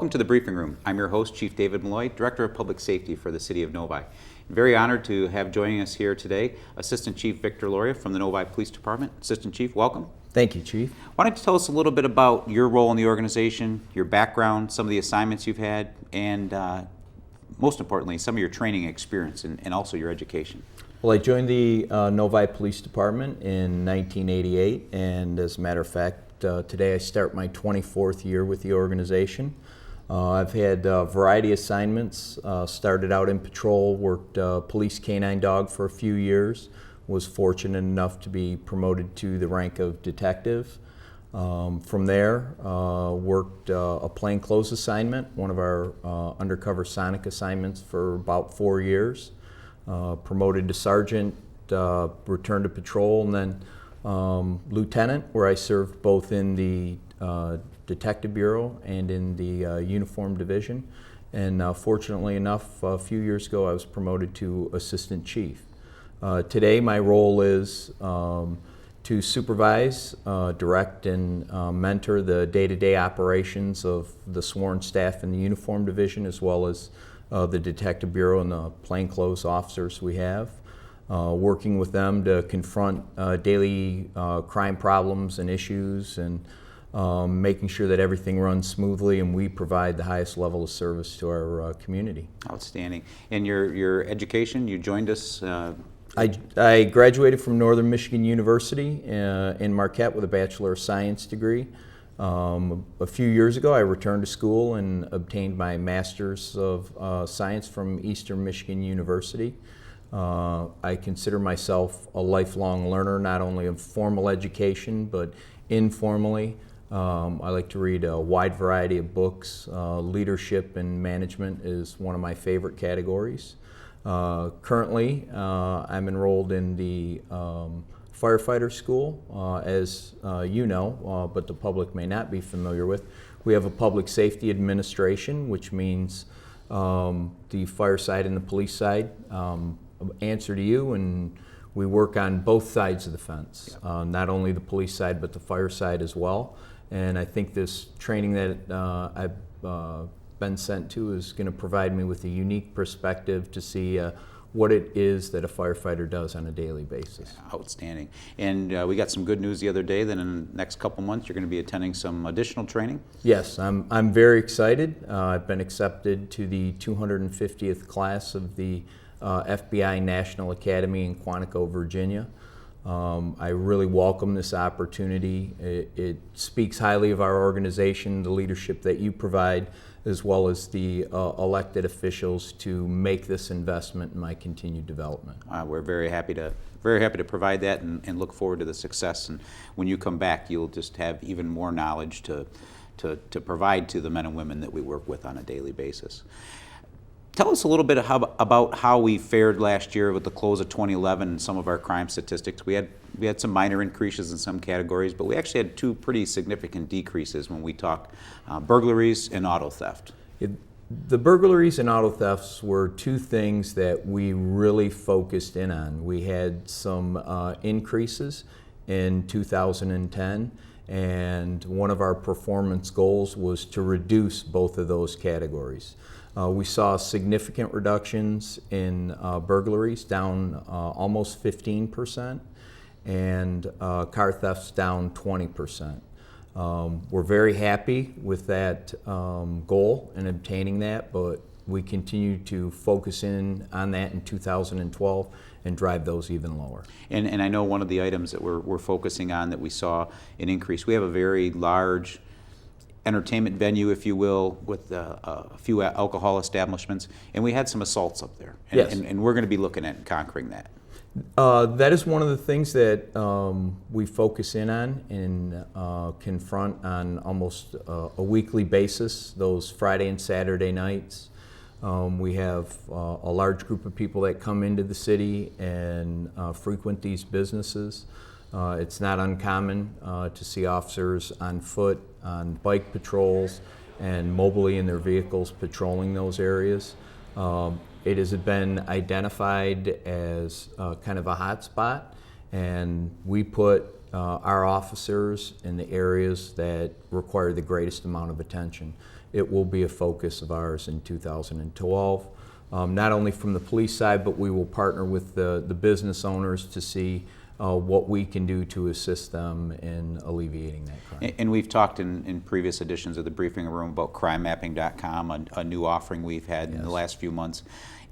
Welcome to the briefing room. I'm your host, Chief David Malloy, Director of Public Safety for the City of Novi. I'm very honored to have joining us here today Assistant Chief Victor Lauria from the Novi Police Department. Assistant Chief, welcome. Thank you, Chief. Why don't you tell us a little bit about your role in the organization, your background, some of the assignments you've had, and most importantly, some of your training experience and also your education. Well, I joined the Novi Police Department in 1988, and as a matter of fact, today I start my 24th year with the organization. I've had a variety of assignments, started out in patrol, worked police canine dog for a few years, was fortunate enough to be promoted to the rank of detective. From there, worked a plainclothes assignment, one of our undercover sonic assignments for about 4 years. Promoted to sergeant, returned to patrol, and then lieutenant, where I served both in the Detective Bureau and in the Uniform Division. And fortunately enough, a few years ago, I was promoted to Assistant Chief. Today, my role is to supervise, direct, and mentor the day-to-day operations of the sworn staff in the Uniform Division, as well as the Detective Bureau and the plainclothes officers we have. Working with them to confront daily crime problems and issues, and making sure that everything runs smoothly and we provide the highest level of service to our community. Outstanding. And your education, you joined us? I graduated from Northern Michigan University in Marquette with a Bachelor of Science degree. A few years ago, I returned to school and obtained my Master's of Science from Eastern Michigan University. I consider myself a lifelong learner, not only of formal education, but informally. I like to read a wide variety of books. Leadership and management is one of my favorite categories. Currently, I'm enrolled in the firefighter school, as you know, but the public may not be familiar with. We have a public safety administration, which means the fire side and the police side answer to you, and we work on both sides of the fence, not only the police side but the fire side as well. And I think this training that I've been sent to is going to provide me with a unique perspective to see what it is that a firefighter does on a daily basis. Outstanding. And we got some good news the other day that in the next couple months you're going to be attending some additional training? Yes, I'm very excited. I've been accepted to the 250th class of the FBI National Academy in Quantico, Virginia. I really welcome this opportunity. It speaks highly of our organization, the leadership that you provide, as well as the elected officials to make this investment in my continued development. We're very happy to provide that and look forward to the success. And when you come back, you'll just have even more knowledge to provide to the men and women that we work with on a daily basis. Tell us a little bit about how we fared last year with the close of 2011 and some of our crime statistics. We had some minor increases in some categories, but we actually had two pretty significant decreases when we talk burglaries and auto theft. The burglaries and auto thefts were two things that we really focused in on. We had some increases in 2010, and one of our performance goals was to reduce both of those categories. We saw significant reductions in burglaries, down almost 15%, and car thefts down 20%. We're very happy with that goal and obtaining that, but we continue to focus in on that in 2012 and drive those even lower. And I know one of the items that we're focusing on that we saw an increase, we have a very large entertainment venue, if you will, with a few alcohol establishments, and we had some assaults up there. And, yes. and we're going to be looking at conquering that. That is one of the things that we focus in on and confront on almost a weekly basis, those Friday and Saturday nights. We have a large group of people that come into the city and frequent these businesses. It's not uncommon to see officers on foot, on bike patrols, and mobilely in their vehicles patrolling those areas. It has been identified as kind of a hot spot, and we put our officers in the areas that require the greatest amount of attention. it will be a focus of ours in 2012. Not only from the police side, but we will partner with the business owners to see what we can do to assist them in alleviating that crime. And we've talked in previous editions of the briefing room about crimemapping.com, a new offering we've had in the last few months,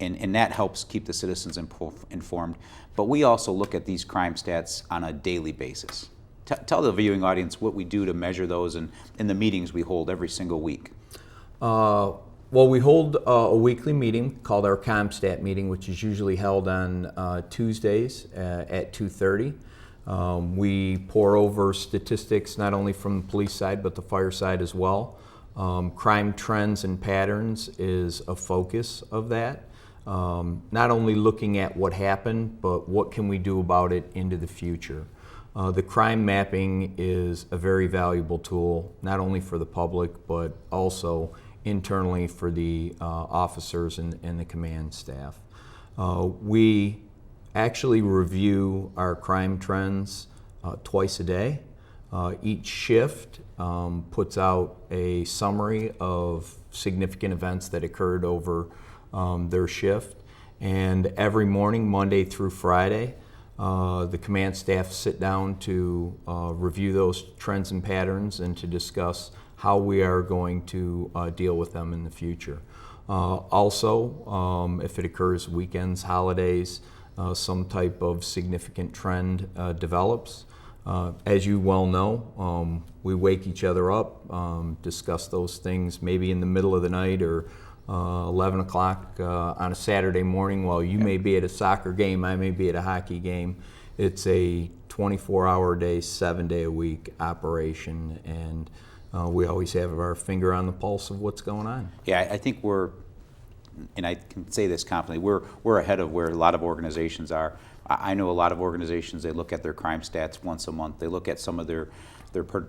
and that helps keep the citizens informed. But we also look at these crime stats on a daily basis. Tell the viewing audience what we do to measure those in the meetings we hold every single week. Well, we hold a weekly meeting called our ComStat meeting, which is usually held on Tuesdays at 2:30. We pour over statistics not only from the police side but the fire side as well. Crime trends and patterns is a focus of that. Not only looking at what happened, but what can we do about it into the future. The crime mapping is a very valuable tool, not only for the public, but also internally for the officers and the command staff. We actually review our crime trends twice a day. Each shift puts out a summary of significant events that occurred over their shift. And every morning, Monday through Friday, the command staff sit down to review those trends and patterns and to discuss how we are going to deal with them in the future. Also, if it occurs weekends, holidays, some type of significant trend develops. As you well know, we wake each other up, discuss those things maybe in the middle of the night or 11 o'clock on a Saturday morning while you may be at a soccer game, I may be at a hockey game. It's a 24-hour day, 7-day-a-week operation, and we always have our finger on the pulse of what's going on. Yeah, I think we're, and I can say this confidently, we're ahead of where a lot of organizations are. I know a lot of organizations, they look at their crime stats once a month. They look at some of their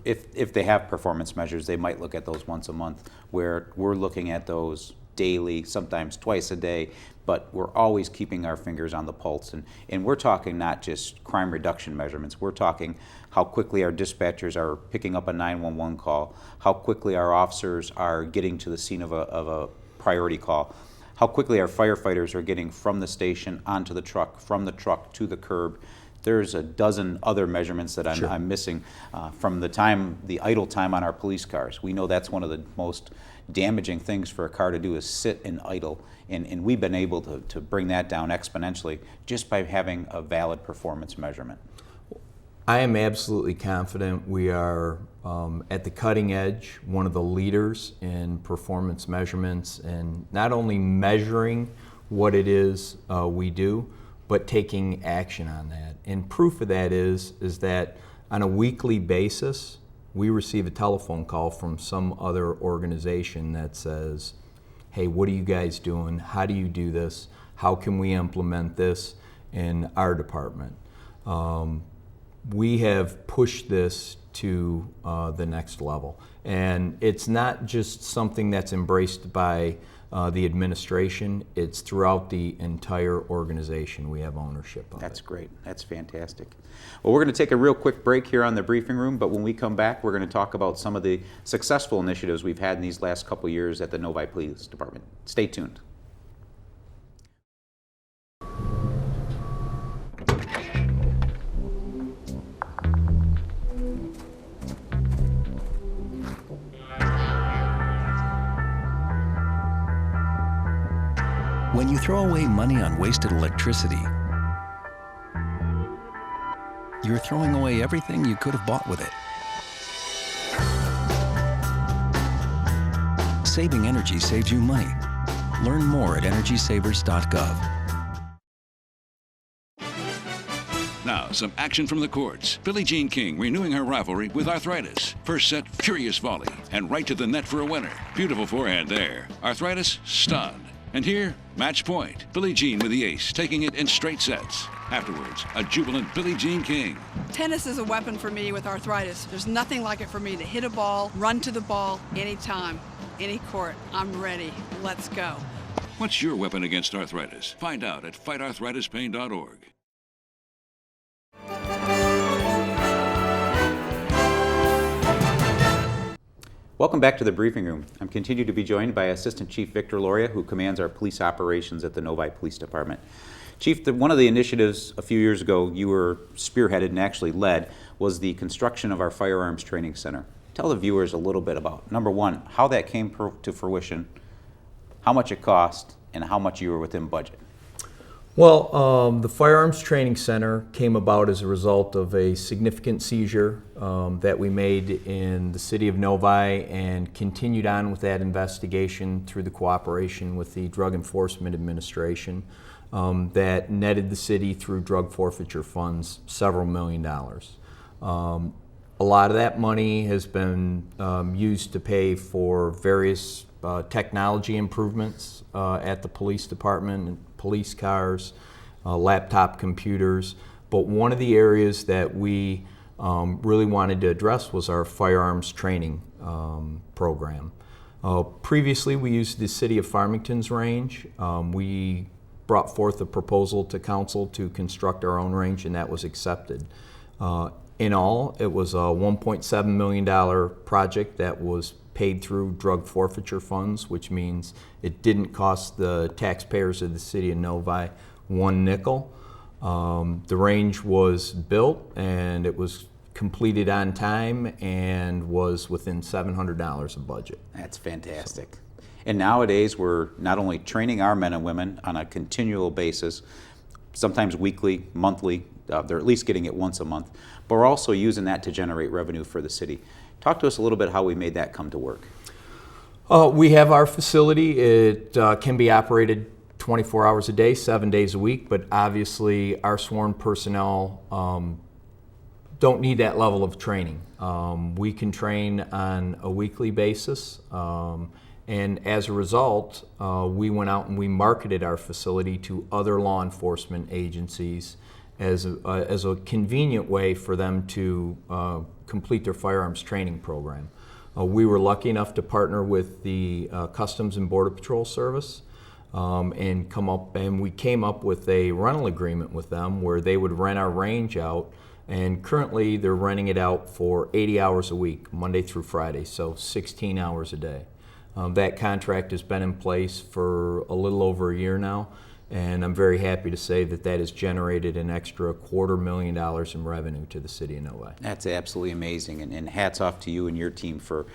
if they have performance measures, they might look at those once a month, where we're looking at those daily, sometimes twice a day, but we're always keeping our fingers on the pulse. And we're talking not just crime reduction measurements, we're talking how quickly our dispatchers are picking up a 911 call, how quickly our officers are getting to the scene of a priority call, how quickly our firefighters are getting from the station onto the truck, from the truck to the curb. There's a dozen other measurements that I'm missing from the idle time on our police cars. We know that's one of the most damaging things for a car to do is sit and idle, and we've been able to bring that down exponentially just by having a valid performance measurement. I am absolutely confident we are at the cutting edge, one of the leaders in performance measurements, and not only measuring what it is we do, but taking action on that. And proof of that is that on a weekly basis, we receive a telephone call from some other organization that says, hey, what are you guys doing? How do you do this? How can we implement this in our department? We have pushed this to the next level. And it's not just something that's embraced by the administration, it's throughout the entire organization. We have ownership of it. That's great. That's fantastic. Well, we're going to take a real quick break here on the briefing room, but when we come back, we're going to talk about some of the successful initiatives we've had in these last couple years at the Novi Police Department. Stay tuned. When you throw away money on wasted electricity, you're throwing away everything you could have bought with it. Saving energy saves you money. Learn more at EnergySavers.gov. Now, some action from the courts. Billie Jean King renewing her rivalry with Arthritis. First set, furious volley, and right to the net for a winner. Beautiful forehand there. Arthritis, stunned. And here, match point. Billie Jean with the ace, taking it in straight sets. Afterwards, a jubilant Billie Jean King. Tennis is a weapon for me with arthritis. There's nothing like it for me to hit a ball, run to the ball, anytime, any court. I'm ready. Let's go. What's your weapon against arthritis? Find out at fightarthritispain.org. Welcome back to the briefing room. I'm continued to be joined by Assistant Chief Victor Lauria, who commands our police operations at the Novi Police Department. Chief, one of the initiatives a few years ago you were spearheaded and actually led was the construction of our Firearms Training Center. Tell the viewers a little bit about, number one, how that came to fruition, how much it cost, and how much you were within budget. Well, the Firearms Training Center came about as a result of a significant seizure that we made in the city of Novi, and continued on with that investigation through the cooperation with the Drug Enforcement Administration that netted the city through drug forfeiture funds several $1,000,000. A lot of that money has been used to pay for various technology improvements at the police department, police cars, laptop computers. But one of the areas that we really wanted to address was our firearms training program. Previously, we used the City of Farmington's range. We brought forth a proposal to council to construct our own range, and that was accepted. In all, it was a $1.7 million project that was paid through drug forfeiture funds, which means it didn't cost the taxpayers of the city of Novi one nickel. The range was built and it was completed on time and was within $700 of budget. That's fantastic. And nowadays we're not only training our men and women on a continual basis, sometimes weekly, monthly, they're at least getting it once a month, but we're also using that to generate revenue for the city. Talk to us a little bit how we made that come to work. We have our facility. It can be operated 24 hours a day, 7 days a week, but obviously our sworn personnel don't need that level of training. We can train on a weekly basis, and as a result, we went out and we marketed our facility to other law enforcement agencies as a convenient way for them to complete their firearms training program. We were lucky enough to partner with the Customs and Border Patrol Service and we came up with a rental agreement with them where they would rent our range out, and currently they're renting it out for 80 hours a week, Monday through Friday, so 16 hours a day. That contract has been in place for a little over a year now, and I'm very happy to say that that has generated an extra $250,000 in revenue to the city of Novi. That's absolutely amazing, and hats off to you and your team for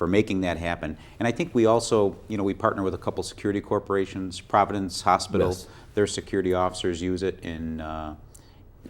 making that happen. And I think we also, we partner with a couple security corporations, Providence Hospital, Yes. Their security officers use it, and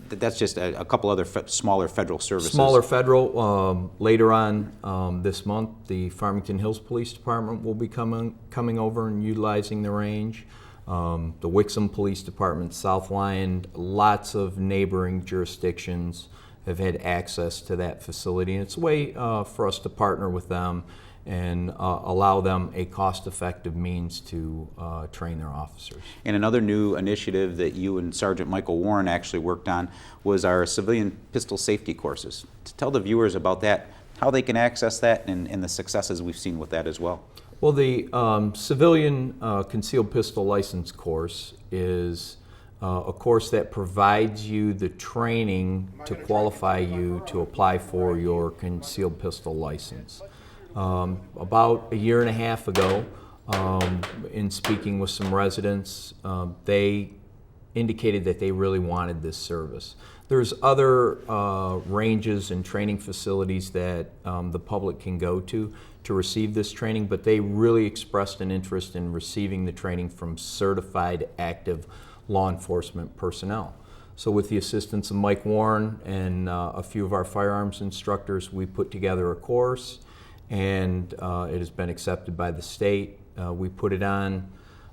that's just a couple other smaller federal services. Smaller federal. Later on this month, the Farmington Hills Police Department will be coming over and utilizing the range. The Wixom Police Department, South Lyon, lots of neighboring jurisdictions have had access to that facility, and it's a way for us to partner with them and allow them a cost-effective means to train their officers. And another new initiative that you and Sergeant Michael Warren actually worked on was our civilian pistol safety courses. To tell the viewers about that, how they can access that, and the successes we've seen with that as well. Well, the civilian concealed pistol license course is a course that provides you the training to qualify you to apply for your concealed pistol license. About a year and a half ago, in speaking with some residents, they indicated that they really wanted this service. There's other ranges and training facilities that the public can go to receive this training, but they really expressed an interest in receiving the training from certified active law enforcement personnel. So with the assistance of Mike Warren and a few of our firearms instructors, we put together a course, and it has been accepted by the state. We put it on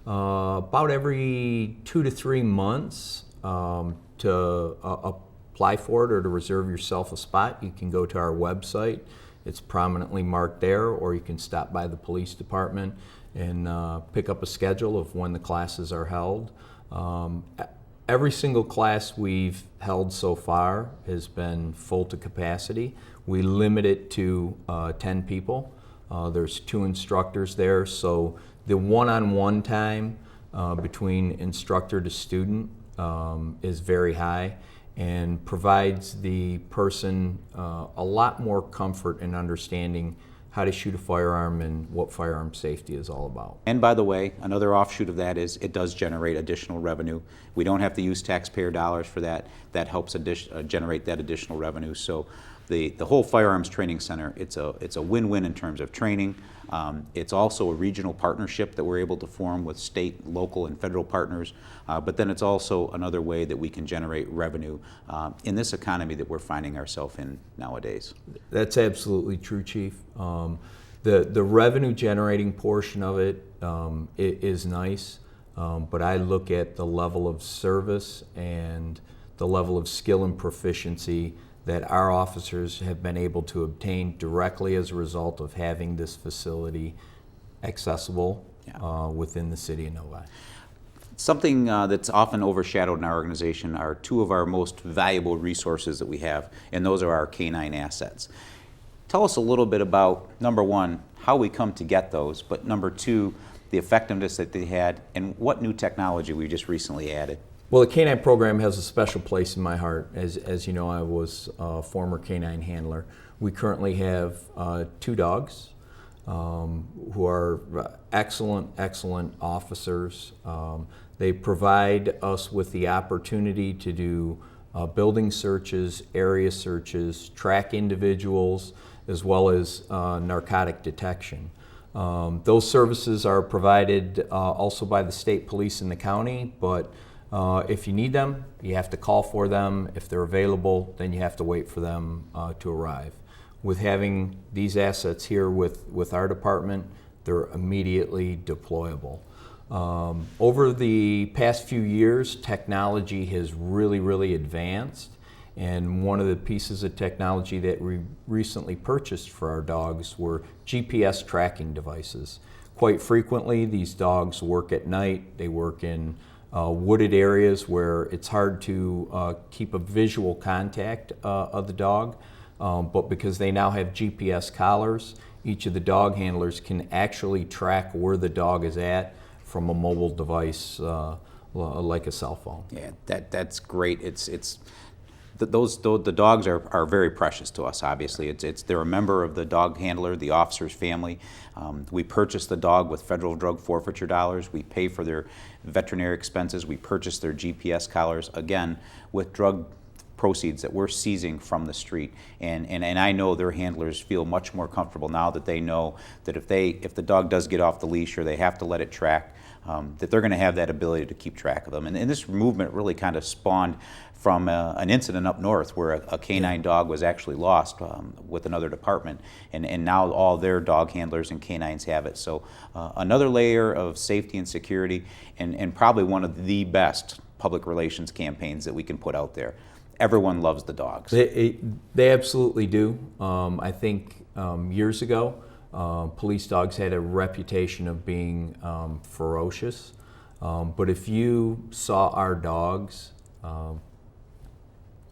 about every 2 to 3 months to apply for it or to reserve yourself a spot. You can go to our website. It's prominently marked there, or you can stop by the police department and pick up a schedule of when the classes are held. Every single class we've held so far has been full to capacity. We limit it to 10 people. There's 2 instructors there, so the one-on-one time between instructor to student is very high and provides the person a lot more comfort in understanding how to shoot a firearm and what firearm safety is all about. And by the way, another offshoot of that is it does generate additional revenue. We don't have to use taxpayer dollars for that. That helps generate that additional revenue. So the whole Firearms Training Center, it's a win-win in terms of training. It's also a regional partnership that we're able to form with state, local, and federal partners. But then it's also another way that we can generate revenue in this economy that we're finding ourselves in nowadays. That's absolutely true, Chief. The revenue generating portion of it is nice, but I look at the level of service and the level of skill and proficiency that our officers have been able to obtain directly as a result of having this facility accessible within the city of Novi. Something that's often overshadowed in our organization are two of our most valuable resources that we have, and those are our canine assets. Tell us a little bit about, number one, how we come to get those, but number two, the effectiveness that they had, and what new technology we just recently added. Well, the canine program has a special place in my heart. As you know, I was a former canine handler. We currently have 2 dogs who are excellent officers. They provide us with the opportunity to do building searches, area searches, track individuals, as well as narcotic detection. Those services are provided also by the state police in the county, but if you need them, you have to call for them. If they're available, then you have to wait for them to arrive. With having these assets here with our department, they're immediately deployable. Over the past few years, technology has really advanced, and one of the pieces of technology that we recently purchased for our dogs were GPS tracking devices. Quite frequently, these dogs work at night. They work in wooded areas where it's hard to keep a visual contact of the dog, but because they now have GPS collars, each of the dog handlers can actually track where the dog is at from a mobile device like a cell phone. Yeah, that's great. The dogs are very precious to us. Obviously, they're a member of the dog handler, the officer's family. We purchase the dog with federal drug forfeiture dollars. We pay for their veterinary expenses. We purchase their GPS collars, again, with drug proceeds that we're seizing from the street. And I know their handlers feel much more comfortable now that they know that if the dog does get off the leash or they have to let it track, that they're going to have that ability to keep track of them. And this movement really kind of spawned from an incident up north where a canine dog was actually lost with another department, and now all their dog handlers and canines have it. So another layer of safety and security, and probably one of the best public relations campaigns that we can put out there. Everyone loves the dogs. They absolutely do. I think years ago, police dogs had a reputation of being ferocious, but if you saw our dogs,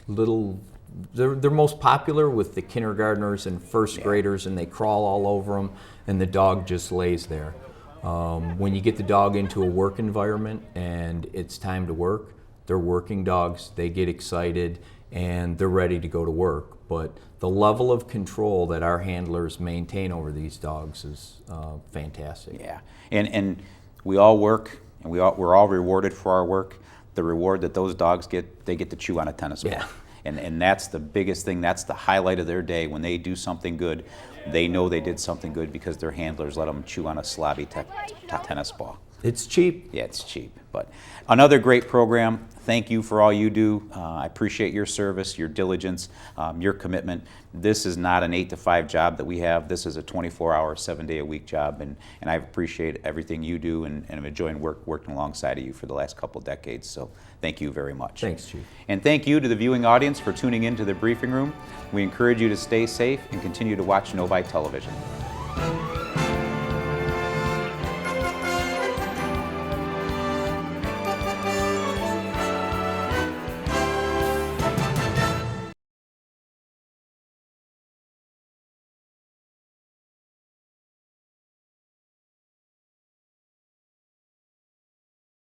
they're most popular with the kindergartners and first graders, and they crawl all over them, and the dog just lays there. When you get the dog into a work environment and it's time to work, they're working dogs, they get excited, and they're ready to go to work. But the level of control that our handlers maintain over these dogs is fantastic. Yeah, and we all work, and we're all rewarded for our work. The reward that those dogs get, they get to chew on a tennis ball. Yeah. And that's the biggest thing. That's the highlight of their day. When they do something good, they know they did something good because their handlers let them chew on a slobby tennis ball. It's cheap. Yeah, it's cheap. But another great program. Thank you for all you do. I appreciate your service, your diligence, your commitment. This is not an 8-to-5 job that we have. This is a 24-hour, 7-day-a-week job, and I appreciate everything you do, and I'm enjoying working alongside of you for the last couple decades. So thank you very much. Thanks, Chief. And thank you to the viewing audience for tuning in to the briefing room. We encourage you to stay safe and continue to watch Novi Television.